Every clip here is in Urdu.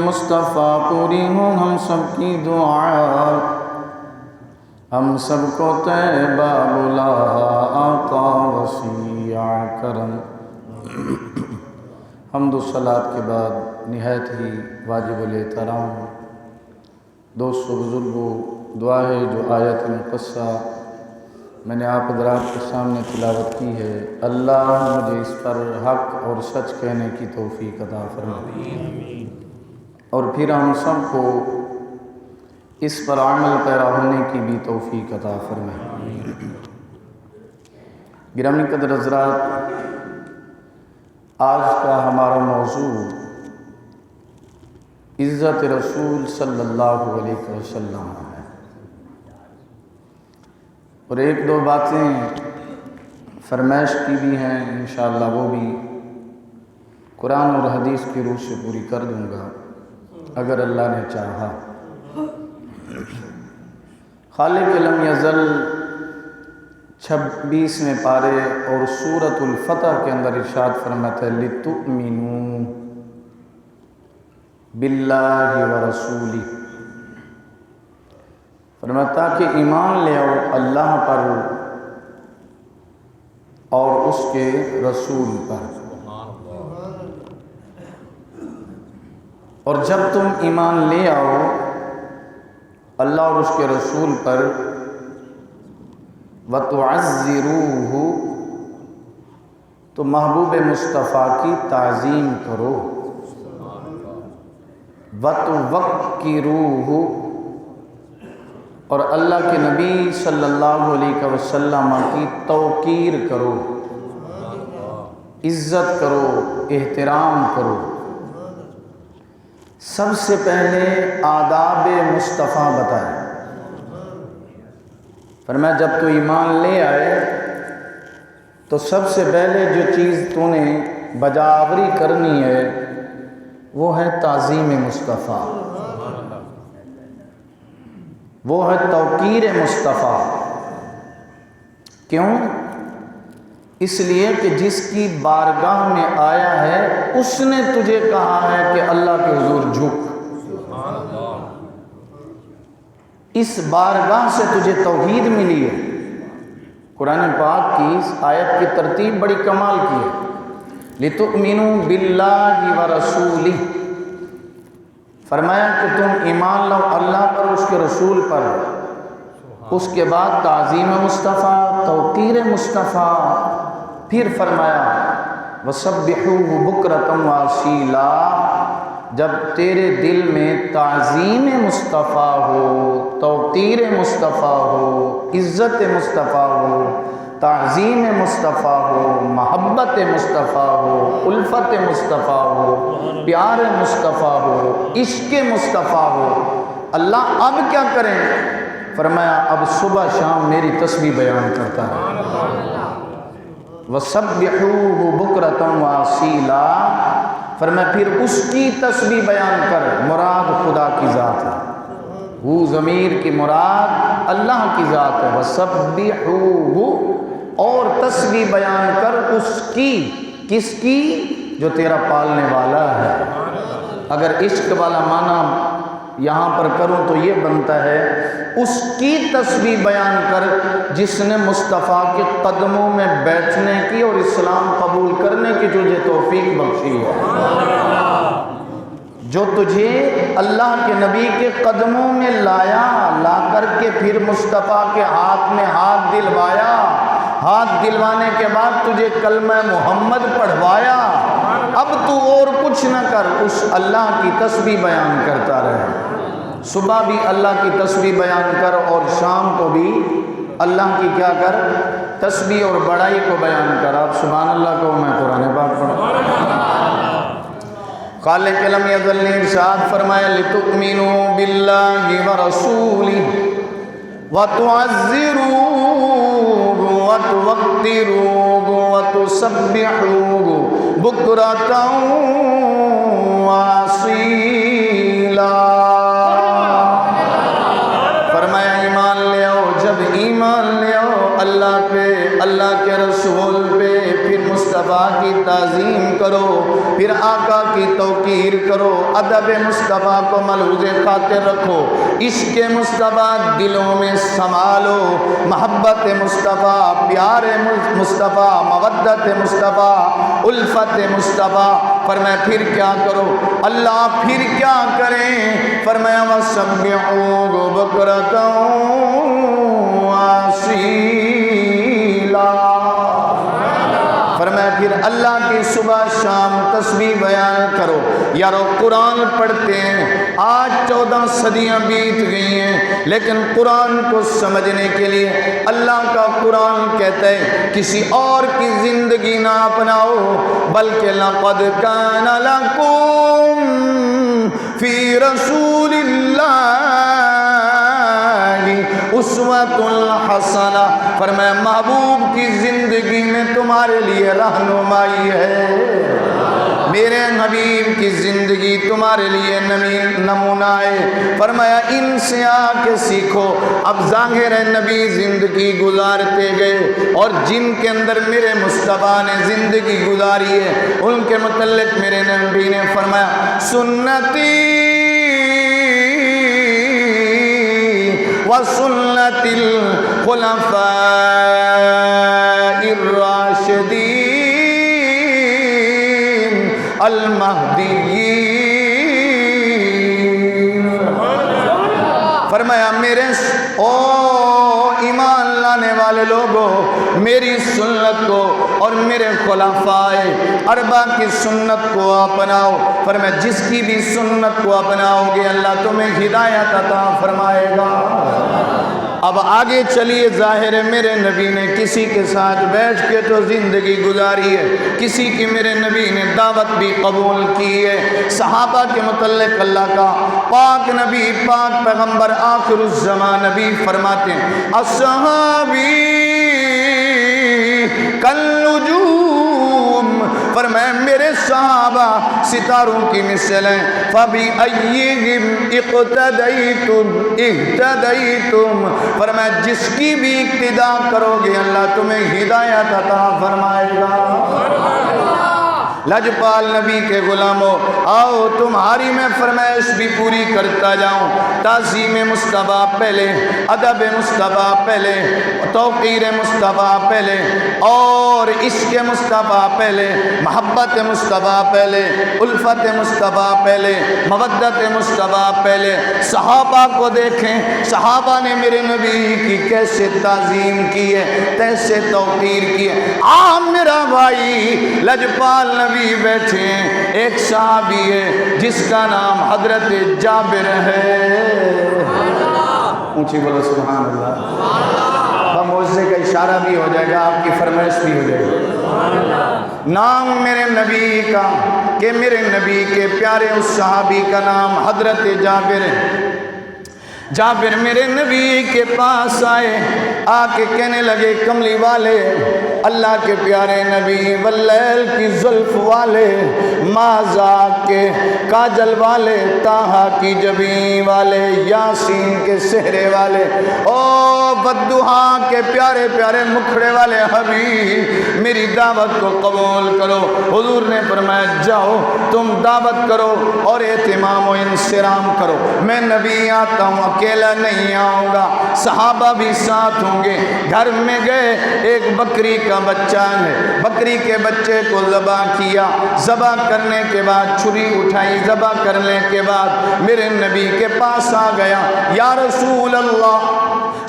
مصطفیٰ پوری ہوں ہم سب کی دعا، ہم سب کو طیبہ بلا آقا وسیع کرم۔ حمد و صلات کے بعد نہایت ہی واجب الاحترام دوست و بزرگوں، دعا ہے جو آیت مقدسہ میں نے آپ حضرات کے سامنے تلاوت کی ہے، اللہ مجھے اس پر حق اور سچ کہنے کی توفیق عطا فرمائے، اور پھر ہم سب کو اس پر عمل پیرا ہونے کی بھی توفیق عطا فرمائے۔ گرامی قدر حضرات، آج کا ہمارا موضوع عزت رسول صلی اللہ علیہ وسلم ہے، اور ایک دو باتیں فرمائش کی بھی ہیں، انشاءاللہ وہ بھی قرآن اور حدیث کی روح سے پوری کر دوں گا اگر اللہ نے چاہا۔ خالق لم یزل 26ویں پارے اور سورۃ الفتح کے اندر ارشاد فرماتا ہے لِتُؤْمِنُوا بِاللَّهِ وَرَسُولِهِ، فرماتا کہ ایمان لے آؤ اللہ پر اور اس کے رسول پر، اور جب تم ایمان لے آؤ اللہ اور اس کے رسول پر وَتُعَزِّرُوهُ، تو محبوب مصطفیٰ کی تعظیم کرو، وَتُوَقِّرُوهُ، اور اللہ کے نبی صلی اللہ علیہ وسلم کی توقیر کرو، عزت کرو، احترام کرو۔ سب سے پہلے آداب مصطفیٰ بتائے، فرمایا جب تو ایمان لے آئے تو سب سے پہلے جو چیز تو نے بجاوری کرنی ہے وہ ہے تعظیم مصطفیٰ، وہ ہے توقیر مصطفیٰ۔ کیوں؟ اس لیے کہ جس کی بارگاہ میں آیا ہے اس نے تجھے کہا ہے کہ اللہ کے حضور جھک، اس بارگاہ سے تجھے توحید ملی ہے۔ قرآن پاک کی اس آیت کی ترتیب بڑی کمال کی ہے، لِتُؤْمِنُوا بِاللَّهِ وَرَسُولِهِ، فرمایا کہ تم ایمان لاؤ اللہ پر، اس کے رسول پر، اس کے بعد تعظیم مصطفیٰ، توقیر مصطفیٰ، پھر فرمایا وَسَبِّحُوهُ بُكْرَةً وَأَصِيلًا، جب تیرے دل میں تعظیم مصطفیٰ ہو، توقیر مصطفیٰ ہو، عزت مصطفیٰ ہو، تعظیم مصطفیٰ ہو، محبت مصطفیٰ ہو، الفت مصطفیٰ ہو، پیار مصطفیٰ ہو، عشق مصطفیٰ ہو، اللہ اب کیا کریں؟ فرمایا اب صبح شام میری تسبیح بیان کرتا ہے، وَسَبِّحُوهُ بُكْرَةً وَأَصِيلًا، فرمایا پھر اس کی تسبیح بیان کر، مراد خدا کی ذات ہے، وہ ضمیر کی مراد اللہ کی ذات ہے، وَسَبِّحُوهُ، اور تسبیح بیان کر اس کی، کس کی؟ جو تیرا پالنے والا ہے۔ اگر عشق والا معنی یہاں پر کروں تو یہ بنتا ہے اس کی تسبیح بیان کر جس نے مصطفیٰ کے قدموں میں بیٹھنے کی اور اسلام قبول کرنے کی تجھے توفیق بخشی ہے، جو تجھے اللہ کے نبی کے قدموں میں لایا، لا کر کے پھر مصطفیٰ کے ہاتھ میں ہاتھ دلوایا، ہاتھ دلوانے کے بعد تجھے کلمہ محمد پڑھوایا، اب تو اور کچھ نہ کر، اس اللہ کی تسبیح بیان کرتا رہے، صبح بھی اللہ کی تسبیح بیان کر اور شام کو بھی اللہ کی کیا کر؟ تسبیح اور بڑائی کو بیان کر۔ آپ سبحان اللہ کو، میں قرآن پاک پڑھوں۔ خالق لم یزل نے ارشاد فرمایا لِتُؤْمِنُوا بِاللَّهِ وَرَسُولِهِ وَتُعَزِّرُوهُ وَتُوَقِّرُوهُ وَتُسَبِّحُوهُ بُكْرَةً وَأَصِيلًا، فرمایا ایمان لے آؤ، جب ایمان لے آؤ اللہ پہ، اللہ کے رسول پہ، پھر مصطفیٰ کی تعظیم کرو، پھر پھر آقا کی توقیر کرو، ادب مصطفیٰ کو ملحوظ خاطر رکھو، عشق مصطفیٰ دلوں میں سنبھالو، محبت مصطفیٰ، پیار مصطفیٰ، مودت مصطفیٰ، الفت مصطفیٰ۔ فرمایا پھر کیا کرو؟ اللہ پھر کیا کریں؟ فرمایا وَسَبِّحُوهُ بُكْرَةً وَأَصِيلًا۔ فرمایا پھر اللہ کی صبح شام تسبیح بیان کرو۔ یارو قرآن پڑھتے ہیں، آج 14 صدیاں بیت گئی ہیں، لیکن قرآن کو سمجھنے کے لیے اللہ کا قرآن کہتا ہے کسی اور کی زندگی نہ اپناؤ، بلکہ لَقَدْ كَانَ لَكُمْ فِي رَسُولِ اللَّهِ اسوۃ الحسنہ۔ فرمایا محبوب کی زندگی میں تمہارے لیے رہنمائی ہے، میرے حبیب کی زندگی تمہارے لیے نمونہ ہے۔ فرمایا ان سے آ کے سیکھو۔ اب ظاہر ہے نبی زندگی گزارتے گئے، اور جن کے اندر میرے مصطفیٰ نے زندگی گزاری ہے ان کے متعلق میرے نبی نے فرمایا سنتی وسنت الخلفاء الراشدین المہدیین۔ فرمایا میرے ایمان لانے والے لوگوں، میری سنت کو اور میرے خلفاء اربع کی سنت کو اپناؤ۔ فرمایا جس کی بھی سنت کو اپناؤ گے اللہ تمہیں ہدایت عطا فرمائے گا۔ اب آگے چلیے، ظاہر ہے میرے نبی نے کسی کے ساتھ بیٹھ کے تو زندگی گزاری ہے، کسی کی میرے نبی نے دعوت بھی قبول کی ہے۔ صحابہ کے متعلق اللہ کا پاک نبی، پاک پیغمبر آخر الزمان نبی فرماتے ہیں اصحابی کالنجوم۔ فرمایا میرے صحابہ ستاروں کی مثل ہیں، فَبِأَيِّهِمْ اقتدیتم اہتدیتم۔ فرمایا جس کی بھی اقتدا کرو گے اللہ تمہیں ہدایت عطا فرمائے گا۔ لجپال نبی کے غلاموں، آؤ تمہاری میں فرمائش بھی پوری کرتا جاؤں۔ تعظیم مصطفیٰ پہلے، ادب مصطفیٰ پہلے، توقیر مصطفیٰ پہلے، اور عشق مصطفیٰ پہلے، محبت مصطفیٰ پہلے، الفت مصطفیٰ پہلے، مودت مصطفیٰ پہلے۔ صحابہ کو دیکھیں، صحابہ نے میرے نبی کی کیسے تعظیم کی ہے، کیسے توقیر کی ہے۔ میرا بھائی لجپال نبی بیٹھے ہیں، ایک صحابی ہے جس کا نام حضرت جابر ہے۔ اونچی بولو سبحان اللہ۔ معجزے کا اشارہ بھی ہو جائے گا، آپ کی فرمائش بھی ہو جائے گی۔ نام میرے نبی کا، کہ میرے نبی کے پیارے اس صحابی کا نام حضرت جابر ہے۔ جابر میرے نبی کے پاس آئے، آ کے کہنے لگے کملی والے، اللہ کے پیارے نبی، واللیل کی زلف والے، مازا کے کاجل والے، طٰہٰ کی جبین والے، یاسین کے سہرے والے، او بددہا کے پیارے پیارے مکھڑے والے حبیب، میری دعوت کو قبول کرو۔ حضور نے فرمایا جاؤ تم دعوت کرو اور اہتمام و انصرام کرو، میں نبی آتا ہوں، اکیلا نہیں آؤں گا، صحابہ بھی ساتھ ہوں گے۔ گھر میں گئے، ایک بکری کا بچہ ہے، بکری کے بچے کو ذبح کیا، ذبح کرنے کے بعد چھری اٹھائی، ذبح کرنے کے بعد میرے نبی کے پاس آ گیا، یا رسول اللہ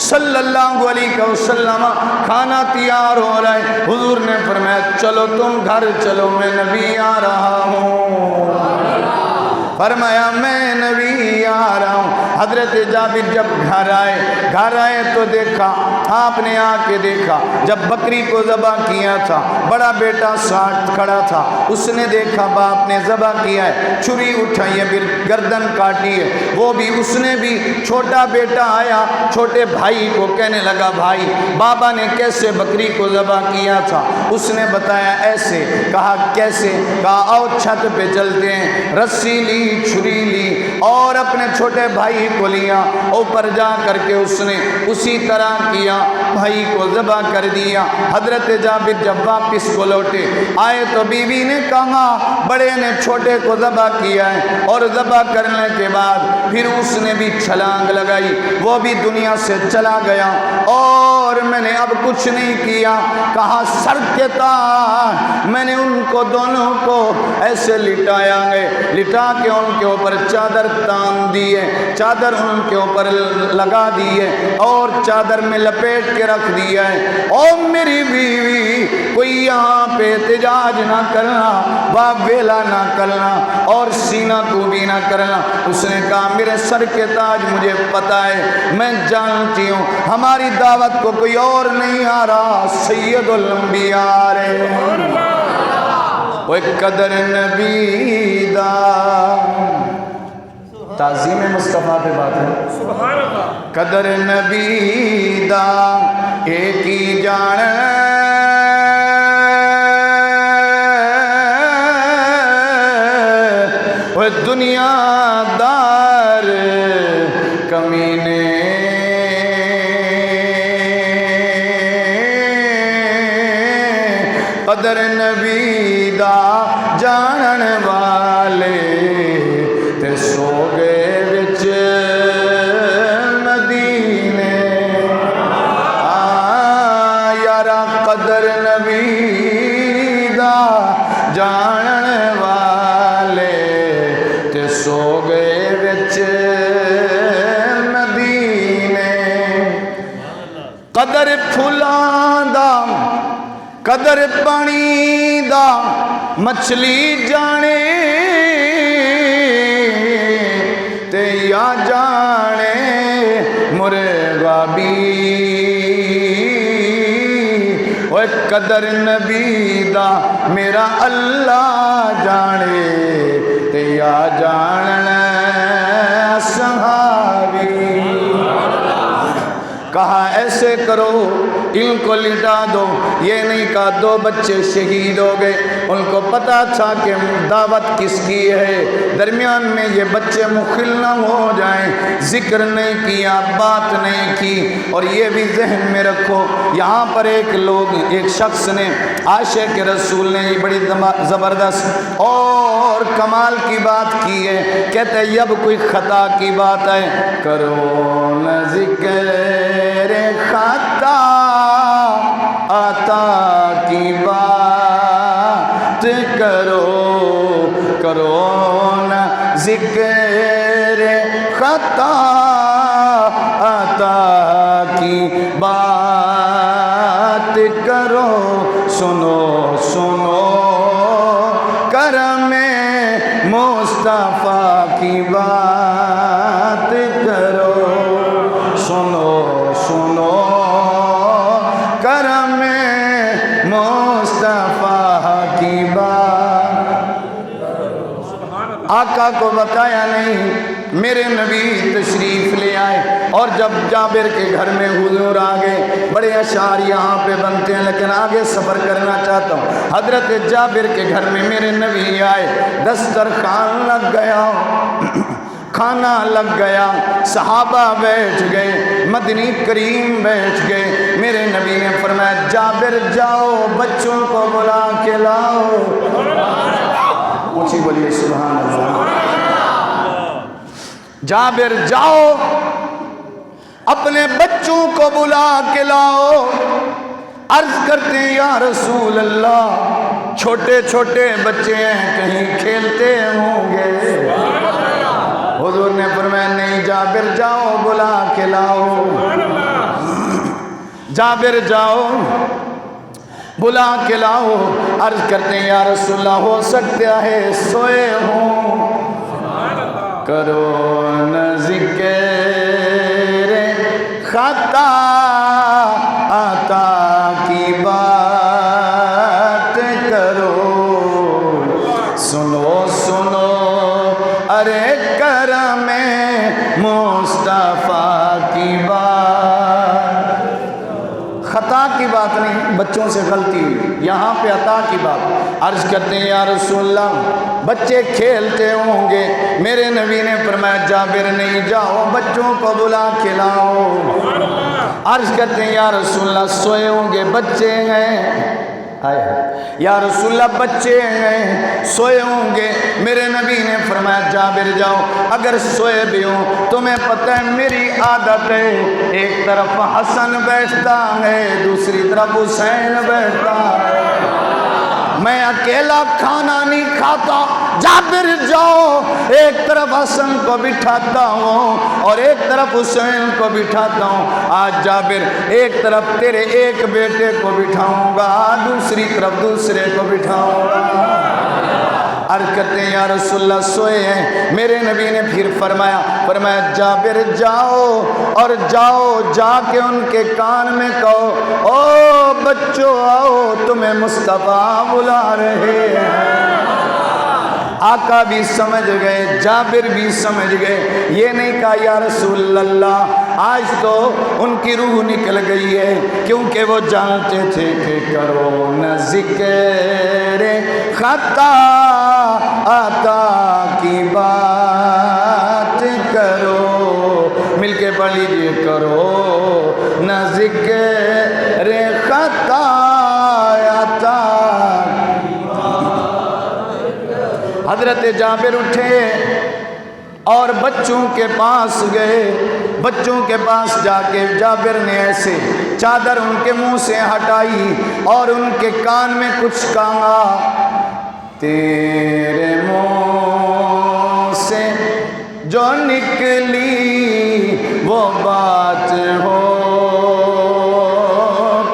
صلی اللہ علیہ وسلم کھانا تیار ہو رہا ہے۔ حضور نے فرمایا چلو تم گھر چلو، میں نبی آ رہا ہوں۔ فرمایا میں نبی آ رہا ہوں۔ حضرت جابر جب گھر آئے تو دیکھا، آپ نے آ کے دیکھا جب بکری کو ذبح کیا تھا، بڑا بیٹا ساتھ کھڑا تھا، اس نے دیکھا باپ نے ذبح کیا ہے، چھری اٹھائی ہے، پھر گردن کاٹی ہے، وہ بھی اس نے بھی۔ چھوٹا بیٹا آیا، چھوٹے بھائی کو کہنے لگا بھائی بابا نے کیسے بکری کو ذبح کیا تھا؟ اس نے بتایا ایسے۔ کہا کیسے؟ کہا آؤ چھت پہ چلتے ہیں۔ رسی لی، چھری لی اور اپنے چھوٹے بھائی کو لیا، اوپر جا کر کے اس نے اسی طرح کیا۔ بھائی کو ذبح کر دیا۔ حضرت جابر جب واپس کو لوٹے آئے تو بیوی نے کہا بڑے نے چھوٹے کو ذبح کیا ہے، اور ذبح کرنے کے بعد پھر اس نے بھی چھلانگ لگائی، وہ بھی دنیا سے چلا گیا اور میں نے اب کچھ نہیں کیا۔ کہا سر کے تاج میں نے ان کو دونوں کو ایسے لٹایا ہے، لٹا کے ان کے اوپر چادر تان دیے، چادر ان کے اوپر لگا دیے اور چادر میں لپیٹ کے رکھ دیا ہے۔ او میری بیوی کوئی یہاں پہ احتجاج نہ کرنا، واویلا نہ کرنا اور سینہ کو بھی نہ کرنا۔ اس نے کہا میرے سر کے تاج مجھے پتا ہے، میں جانتی ہوں ہماری دعوت کو کوئی اور نہیں آ رہا، سید الانبیاء رہے وہ قدر نبی دا۔ تعظیم مصطفیٰ پہ بات ہے۔ قدر نبی دا ایک ہی جان وہ دنیا دار کمینے قدر نبی دا جانن والے تے سو گئے وچ مدینے۔ یارا قدر نبی دا جانن والے تے سو گئے وچ مدینے۔ قدر پھلاں دا قدر پانی دا مچھلی جانے تے یا جانے مرغا بھی۔ وہ قدر نبی دا میرا اللہ جانے تے یا جانن صحابی۔ کہا ایسے کرو ان کو لٹا دو، یہ نہیں کہا دو بچے شہید ہو گئے، ان کو پتا تھا کہ دعوت کس کی ہے، درمیان میں یہ بچے مخل نہ ہو جائیں، ذکر نہیں کیا، بات نہیں کی۔ اور یہ بھی ذہن میں رکھو یہاں پر ایک شخص نے عاشق رسول نے یہ بڑی زبردست اور کمال کی بات کی ہے، کہتے ہیں اب کوئی خطا کی بات ہے کرو نہ ذکر خطا عطا کی بات کرو، کرو نہ ذکر خطا عطا کی بات کرو، سنو سنو کرم مصطفیٰ کی بات کرو، سنو سنو کرم مصطفیٰ کی بات۔ آقا کو بتایا نہیں، میرے نبی تشریف لے آئے اور جب جابر کے گھر میں حضور آگئے، بڑے اشعار یہاں پہ بنتے ہیں لیکن آگے سفر کرنا چاہتا ہوں۔ حضرت جابر کے گھر میں میرے نبی آئے، دسترخوان لگ گیا، کھانا لگ گیا، صحابہ بیٹھ گئے، مدنی کریم بیٹھ گئے۔ میرے نبی نے فرمایا جابر جاؤ بچوں کو بلا کے لاؤ۔ اونچی بولیے سبحان اللہ۔ جابر جاؤ اپنے بچوں کو بلا کے لاؤ۔ عرض کرتے ہیں یا رسول اللہ چھوٹے چھوٹے بچے ہیں کہیں کھیلتے ہوں گے۔ حضور نے فرمایا نہیں جابر جاؤ بلا کے لاؤ، جابر جاؤ بلا کے لاؤ۔ عرض کرتے ہیں یا رسول اللہ ہو سکتا ہے سوئے ہوں، کرو نہ ذکر خطا عطا کی بات کرو، سنو سنو ارے کرم مصطفیٰ کی بات۔ خطا کی بات نہیں، بچوں سے غلطی ہوئی، یہاں پہ عطا کی بات۔ عرض کرتے ہیں یا رسول اللہ بچے کھیلتے ہوں گے۔ میرے نبی نے فرمایا جابر نہیں جاؤ بچوں کو بلا کے لاؤ۔ عرض کرتے ہیں یا رسول اللہ سوئے ہوں گے بچے ہیں، یا رسول اللہ بچے ہیں سوئے ہوں گے۔ میرے نبی نے فرمایا جابر جاؤ، اگر سوئے بھی ہوں تمہیں پتہ ہے میری عادت ہے، ایک طرف حسن بیٹھتا ہے دوسری طرف حسین بیٹھتا ہے، میں اکیلا کھانا نہیں کھاتا، جابر جاؤ ایک طرف حسن کو بٹھاتا ہوں اور ایک طرف حسین کو بٹھاتا ہوں، آج جابر ایک طرف تیرے ایک بیٹے کو بٹھاؤں گا دوسری طرف دوسرے کو بٹھاؤں گا۔ عرض کرتے ہیں یا رسول اللہ سوئے ہیں، میرے نبی نے پھر فرمایا جابر جاؤ اور جاؤ جا کے ان کے کان میں کہو او بچوں آؤ تمہیں مصطفیٰ بلا رہے ہیں۔ آقا بھی سمجھ گئے، جابر بھی سمجھ گئے، یہ نہیں کہا یا رسول اللہ آج تو ان کی روح نکل گئی ہے، کیونکہ وہ جانتے تھے کہ کرو نہ ذکر خطا آقا کی بات کرو، مل کے پڑھ لیجئے کرو نہ ذکر خطا آقا۔ حضرت جابر اٹھے اور بچوں کے پاس گئے، بچوں کے پاس جا کے جابر نے ایسے چادر ان کے منہ سے ہٹائی اور ان کے کان میں کچھ کہا، تیرے منہ سے جو نکلی وہ بات ہو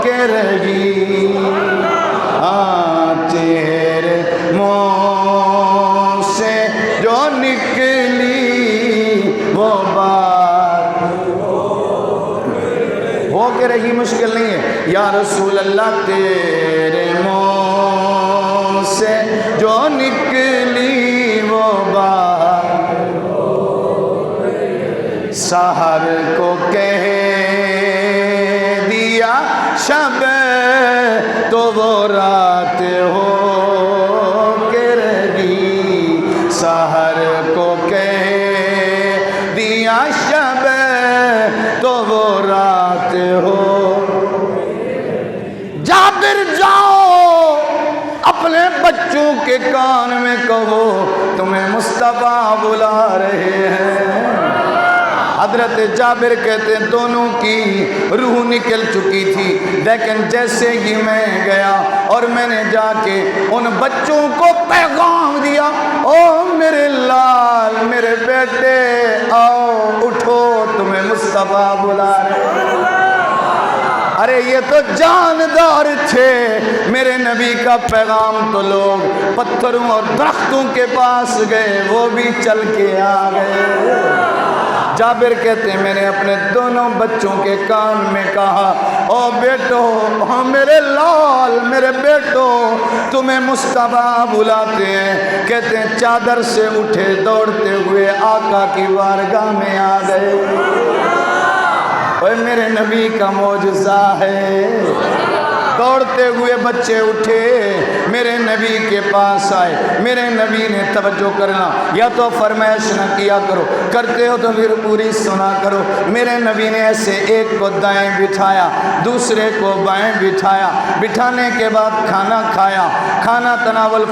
کے رہی، تیرے منہ سے جو نکلی وہ بات ہو کے رہی، مشکل نہیں ہے، یا رسول اللہ تیرے منہ سے جو نکلی وہ بات سحر کو کہہ دیا شب تو وہ رات ہو کے رہی، سحر کو کہہ دیا شب تو وہ رات ہو۔ جابر جاؤ اپنے بچوں کے کان میں کہو تمہیں مصطفیٰ بلا رہے ہیں۔ حضرت جابر کہتے ہیں دونوں کی روح نکل چکی تھی، لیکن جیسے ہی میں گیا اور میں نے جا کے ان بچوں کو پیغام دیا، او میرے لال میرے بیٹے آؤ اٹھو تمہیں مصطفیٰ بلا رہے ہیں۔ ارے یہ تو جاندار تھے، میرے نبی کا پیغام تو لوگ پتھروں اور درختوں کے پاس گئے، وہ بھی چل کے آ گئے۔ جابر کہتے ہیں میں نے اپنے دونوں بچوں کے کان میں کہا، او بیٹو میرے لال میرے بیٹو تمہیں مصطفیٰ بلاتے ہیں۔ کہتے ہیں چادر سے اٹھے دوڑتے ہوئے آقا کی بارگاہ میں آ گئے۔ اوہ میرے نبی کا معجزہ ہے، دوڑتے ہوئے بچے اٹھے میرے نبی کے پاس آئے، میرے نبی نے توجہ کرنا، یا تو فرمائش نہ کیا کرو، کرتے ہو تو پھر پوری سنا کرو۔ میرے نبی نے ایسے ایک کو دائیں بٹھایا دوسرے کو بائیں بٹھایا، بٹھانے کے بعد کھانا کھایا، کھانا تناول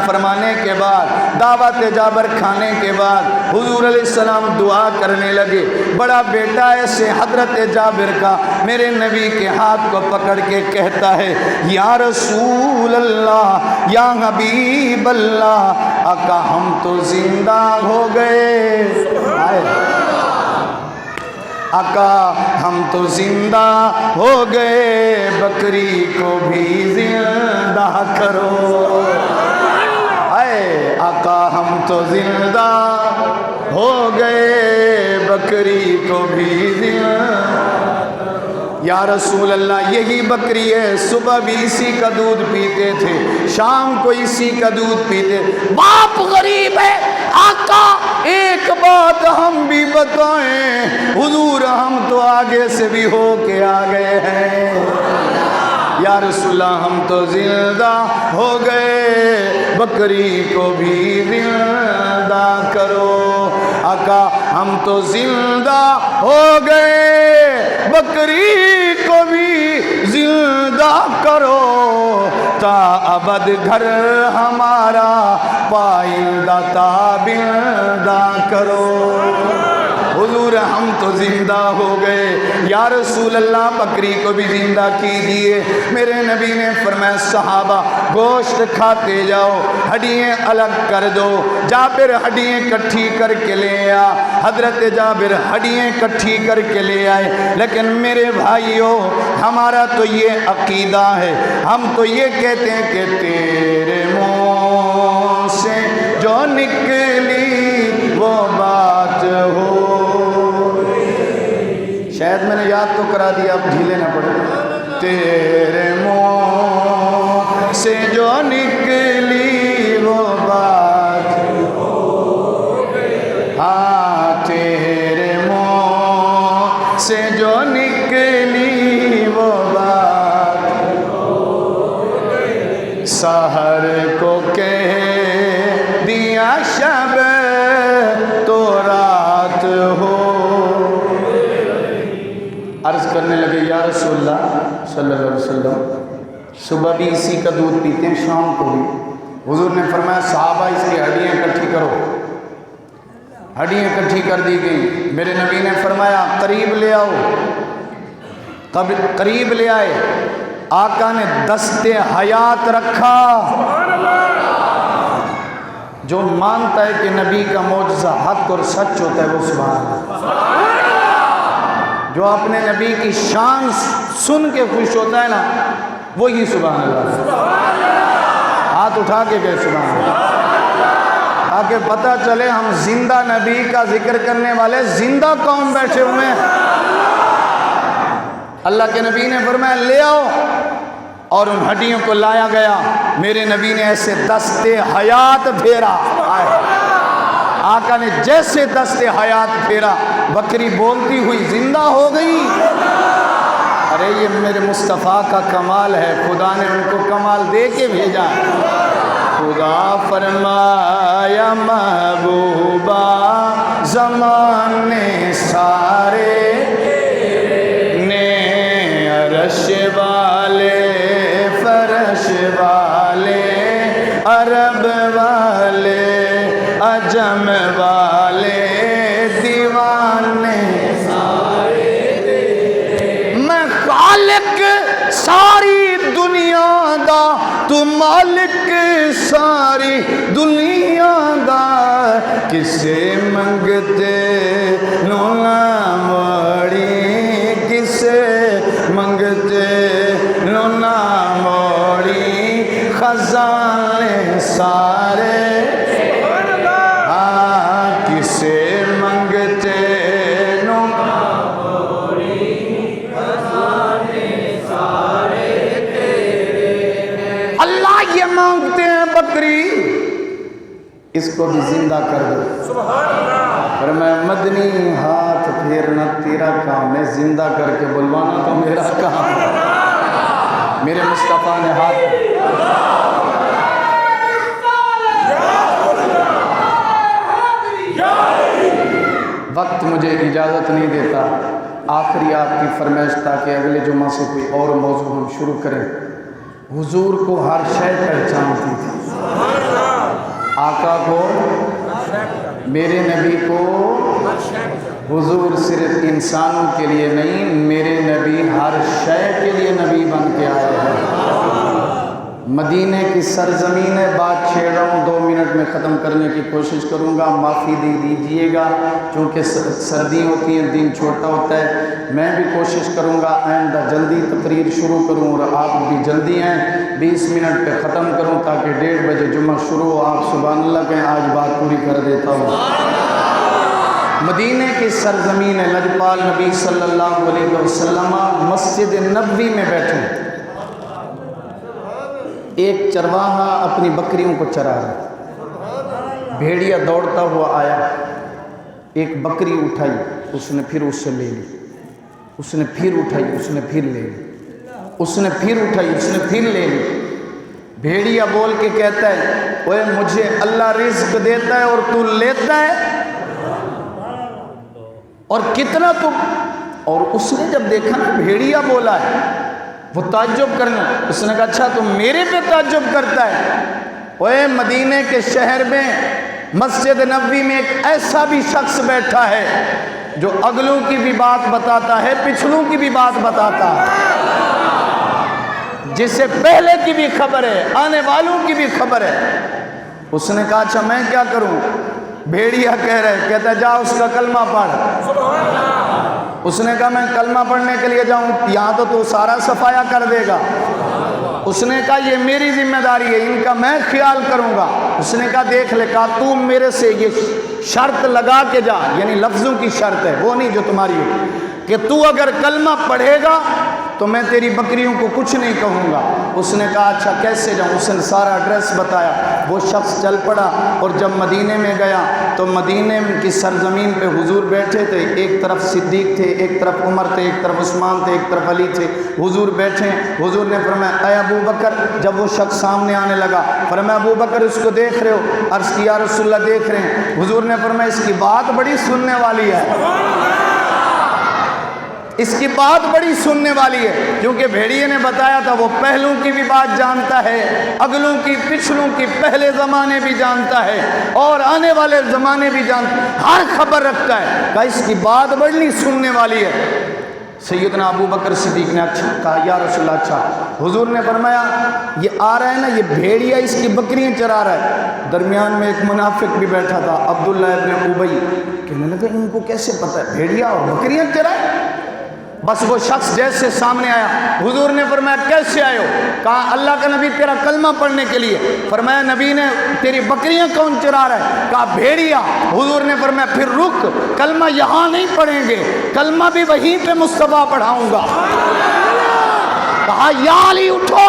فرمانے کے بعد دعوت جابر کھانے کے بعد حضور علیہ السلام دعا کرنے لگے۔ بڑا بیٹا ایسے حضرت جابر کا میرے نبی کے ہاتھ کو پکڑ کے کہتا ہے یا رسول اللہ یا حبیب اللہ، آقا ہم تو زندہ ہو گئے، آقا ہم تو زندہ ہو گئے، بکری کو بھی زندہ کرو، اے آقا ہم تو زندہ ہو گئے، بکری کو بھی زندہ۔ یا رسول اللہ یہی بکری ہے، صبح بھی اسی کا دودھ پیتے تھے، شام کو اسی کا دودھ پیتے، باپ غریب ہے، آقا ایک بات ہم بھی بتائیں، حضور ہم تو آگے سے بھی ہو کے آ گئے ہیں، یا رسول اللہ ہم تو زندہ ہو گئے، بکری کو بھی زندہ کرو، آقا ہم تو زندہ ہو گئے، بکری کو بھی زندہ کرو، تا ابد گھر ہمارا پائندہ تابندہ کرو۔ حضور ہم تو زندہ ہو گئے، یا رسول اللہ بکری کو بھی زندہ کیجئے۔ میرے نبی نے فرمایا صحابہ گوشت کھاتے جاؤ، ہڈیاں الگ کر دو۔ جابر ہڈیاں کٹھی کر کے لے آ، حضرت جابر ہڈیاں کٹھی کر کے لے آئے۔ لیکن میرے بھائیوں ہمارا تو یہ عقیدہ ہے، ہم تو یہ کہتے ہیں کہ تیرے منہ سے جو نکلی وہ بات ہو۔ شاید میں نے یاد تو کرا دیا، اب ڈھیلے نہ پڑے۔ تیرے منہ سے جو نکلی وہ بات ہو گئی، ہاں تیرے منہ سے جو نکلی وہ بات ہو گئی، سحر کو کہہ دیا شب تو رات ہو۔ عرض کرنے لگے یا رسول اللہ صلی اللہ علیہ وسلم صبح بھی اسی کا دودھ پیتے ہیں، شام کو بھی۔ حضور نے فرمایا صحابہ اس کی ہڈیاں اکٹھی کرو۔ ہڈیاں اکٹھی کر دی گئی۔ میرے نبی نے فرمایا قریب لے آؤ، قریب لے آئے۔ آقا نے دست حیات رکھا۔ جو مانتا ہے کہ نبی کا معجزہ حق اور سچ ہوتا ہے وہ سبحان اللہ، جو اپنے نبی کی شان سن کے خوش ہوتا ہے نا وہی سبحان اللہ۔ ہاتھ اٹھا کے کہے سبحان اللہ، تاکہ پتہ چلے ہم زندہ نبی کا ذکر کرنے والے زندہ قوم بیٹھے ہوئے ہیں۔ اللہ کے نبی نے فرمایا لے آؤ، اور ان ہڈیوں کو لایا گیا۔ میرے نبی نے ایسے دست حیات پھیرا، آقا نے جیسے دست حیات پھیرا بکری بولتی ہوئی زندہ ہو گئی۔ ارے یہ میرے مصطفیٰ کا کمال ہے، خدا نے ان کو کمال دے کے بھیجا۔ خدا فرمایا محبوبہ زمانے سارے نے، عرش والے فرش والے عرب والے عجم والے دیوانے سارے تیرے، میں خالق ساری دنیا دا، تو مالک ساری دنیا دا، کسے منگتے نو نہ موڑی، کسے منگتے نو نہ موڑی، خزانے سارے مانگتے ہیں بکری، اس کو بھی زندہ کر دو۔ فرمایا مدنی ہاتھ پھیرنا تیرا کام ہے، زندہ کر کے بلوانا تو میرا کام ہے۔ میرے مصطفیٰ نے ہاتھ وقت مجھے اجازت نہیں دیتا، آخری آپ کی فرمائش تاکہ اگلے جمعہ سے کوئی اور موضوع ہم شروع کریں۔ حضور کو ہر شے پہچانتی تھی، آقا کو، میرے نبی کو۔ حضور صرف انسانوں کے لیے نہیں، میرے نبی ہر شے کے لیے نبی بن کے آئے ہیں۔ مدینے کی سرزمین ہے، بات چھیڑ رہا ہوں، 2 منٹ میں ختم کرنے کی کوشش کروں گا، معافی دے دیجئے گا چونکہ سردی ہوتی ہے، دن چھوٹا ہوتا ہے۔ میں بھی کوشش کروں گا آئندہ جلدی تقریر شروع کروں اور آپ بھی جلدی ہیں، 20 منٹ پہ ختم کروں تاکہ 1:30 بجے جمعہ شروع ہو۔ آپ سبحان اللہ کہیں، آج بات پوری کر دیتا ہوں۔ مدینے کی سرزمین ہے، لجپال نبی صلی اللہ علیہ وسلم مسجد نبوی میں بیٹھے، ایک چرواہا اپنی بکریوں کو چرا رہا، بھیڑیا دوڑتا ہوا آیا، ایک بکری اٹھائی، اس نے پھر اس سے لے لی، اس نے پھر اٹھائی، اس نے پھر لے لی، اس نے پھر اٹھائی، اس نے پھر لے لی۔ بھیڑیا بول کے کہتا ہے اوے مجھے اللہ رزق دیتا ہے اور تو لیتا ہے۔ اور کتنا تم. اور اس نے جب دیکھا نا بھیڑیا بولا ہے وہ تعجب کرنا. اس نے کہا اچھا تم میرے پہ تعجب کرتا ہے؟ اوے مدینے کے شہر میں مسجد نبوی میں ایک ایسا بھی شخص بیٹھا ہے جو اگلوں کی بھی بات بتاتا ہے پچھلوں کی بھی بات بتاتا ہے، جسے پہلے کی بھی خبر ہے آنے والوں کی بھی خبر ہے. اس نے کہا اچھا میں کیا کروں؟ بھیڑیا کہہ رہے، کہتا جا اس کا کلمہ پڑھ. اس نے کہا میں کلمہ پڑھنے کے لیے جاؤں؟ یہاں تو سارا صفایا کر دے گا. اس نے کہا یہ میری ذمہ داری ہے، ان کا میں خیال کروں گا. اس نے کہا دیکھ لے، کہا تو میرے سے یہ شرط لگا کے جا، یعنی لفظوں کی شرط ہے وہ نہیں جو تمہاری ہے، کہ تو اگر کلمہ پڑھے گا تو میں تیری بکریوں کو کچھ نہیں کہوں گا. اس نے کہا اچھا کیسے جاؤں؟ اس نے سارا ایڈریس بتایا. وہ شخص چل پڑا اور جب مدینے میں گیا تو مدینے کی سرزمین پہ حضور بیٹھے تھے. ایک طرف صدیق تھے، ایک طرف عمر تھے، ایک طرف عثمان تھے، ایک طرف علی تھے. حضور بیٹھے، حضور نے فرمایا اے ابو بکر. جب وہ شخص سامنے آنے لگا فرمایا ابو بکر اس کو دیکھ رہے ہو؟ عرض کیا یا رسول اللہ دیکھ رہے ہیں. حضور نے فرمایا اس کی بات بڑی سننے والی ہے، اس کی بات بڑی سننے والی ہے. کیونکہ بھیڑیے نے بتایا تھا وہ پہلوں کی بھی بات جانتا ہے، اگلوں کی پچھلوں کی، پہلے زمانے بھی جانتا ہے اور آنے والے زمانے بھی جانتا ہے، ہر خبر رکھتا ہے. کہا اس کی بات بڑی سننے والی ہے. سیدنا ابو بکر صدیق نے اچھا کہا یا رسول اللہ اچھا. حضور نے فرمایا یہ آ رہا ہے نا، یہ بھیڑیا اس کی بکریاں چرا رہا ہے. درمیان میں ایک منافق بھی بیٹھا تھا عبداللہ ابن ابی. کہنے لگا ان کو کیسے پتہ ہے بھیڑیا اور بکریاں چرائے؟ بس وہ شخص جیسے سامنے آیا حضور نے فرمایا کیسے آئے ہو؟ کہا اللہ کا نبی تیرا کلمہ پڑھنے کے لیے. فرمایا نبی نے تیری بکریاں کون چرا رہا ہے؟ کہا بھیڑیا. حضور نے فرمایا پھر رک، کلمہ یہاں نہیں پڑھیں گے، کلمہ بھی وہیں پہ مصطفیٰ پڑھاؤں گا. کہا یا علی اٹھو.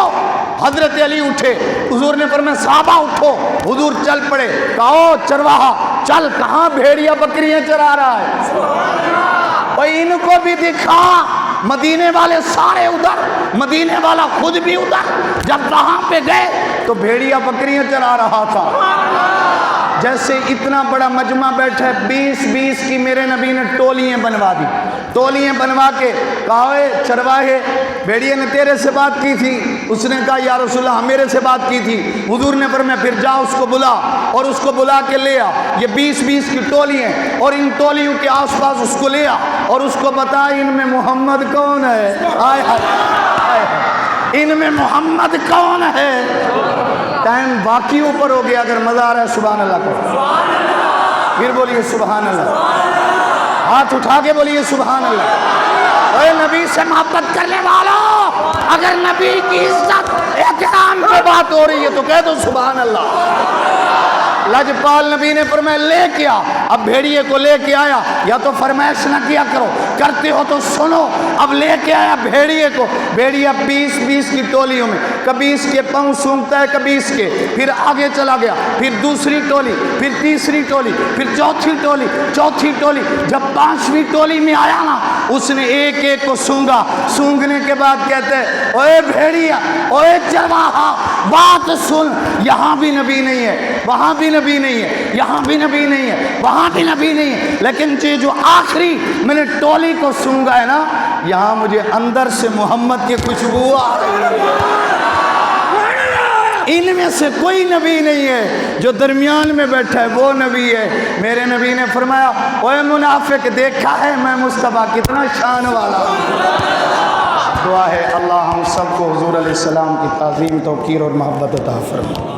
حضرت علی اٹھے. حضور نے فرمایا صحابہ اٹھو. حضور چل پڑے. کہا او چرواہا چل، کہاں بھیڑیا بکریاں چرا رہا ہے؟ اور ان کو بھی دکھا. مدینے والے سارے ادھر، مدینے والا خود بھی ادھر. جب وہاں پہ گئے تو بھیڑیا بکریاں چرا رہا تھا. جیسے اتنا بڑا مجمع بیٹھا ہے، 20 کی میرے نبی نے ٹولیاں بنوا دی. ٹولیاں بنوا کے کہا اے چرواہے بھیڑیے نے تیرے سے بات کی تھی. اس نے کہا یا رسول اللہ میرے سے بات کی تھی. حضور نے فرمایا پھر جا اس کو بلا، اور اس کو بلا کے لے آ. یہ 20 کی ٹولی ہیں اور ان ٹولیوں کے آس پاس اس کو لے آ اور اس کو بتا ان میں محمد کون ہے. آئے ہائے، ان میں محمد کون ہے. ٹائم باقی اوپر ہو گیا. اگر مزہ آ رہا ہے سبحان اللہ کو پھر بولیے سبحان اللہ. ہاتھ اٹھا کے بولیے سبحان اللہ. اے نبی سے محبت کرنے والوں، اگر نبی کی عزت احترام کی بات ہو رہی ہے تو کہہ دو سبحان اللہ. لجپال نبی نے فرمایا لے کیا. اب بھیڑیے کو لے کے آیا. یا تو فرمائش نہ کیا کرو، کرتے ہو تو سنو. اب لے کے آیا بھیڑیے کو. بھیڑیا 20 کی ٹولیوں میں، کبھی اس کے پاؤں سونگتا ہے کبھی اس کے. پھر آگے چلا گیا، پھر دوسری ٹولی، پھر تیسری ٹولی، پھر چوتھی ٹولی. جب 5ویں ٹولی میں آیا نا اس نے ایک ایک کو سونگا. سونگنے کے بعد کہتے ہیں اوے بھیڑیا، اوے چرواہا بات سن. یہاں بھی نبی نہیں ہے، وہاں بھی نبی نہیں ہے، یہاں بھی نبی نہیں ہے، وہاں بھی نبی نہیں ہے. لیکن یہ جو آخری میں نے ٹولی کو سونگا ہے نا، یہاں مجھے اندر سے محمد کی خوشبو آ رہی ہے. ان میں سے کوئی نبی نہیں ہے. جو درمیان میں بیٹھا ہے وہ نبی ہے. میرے نبی نے فرمایا اوے منافق دیکھا ہے میں مصطفیٰ کتنا شان والا ہوں. دعا ہے اللہ ہم سب کو حضور علیہ السلام کی تعظیم، توقیر اور محبت عطا فرمائے.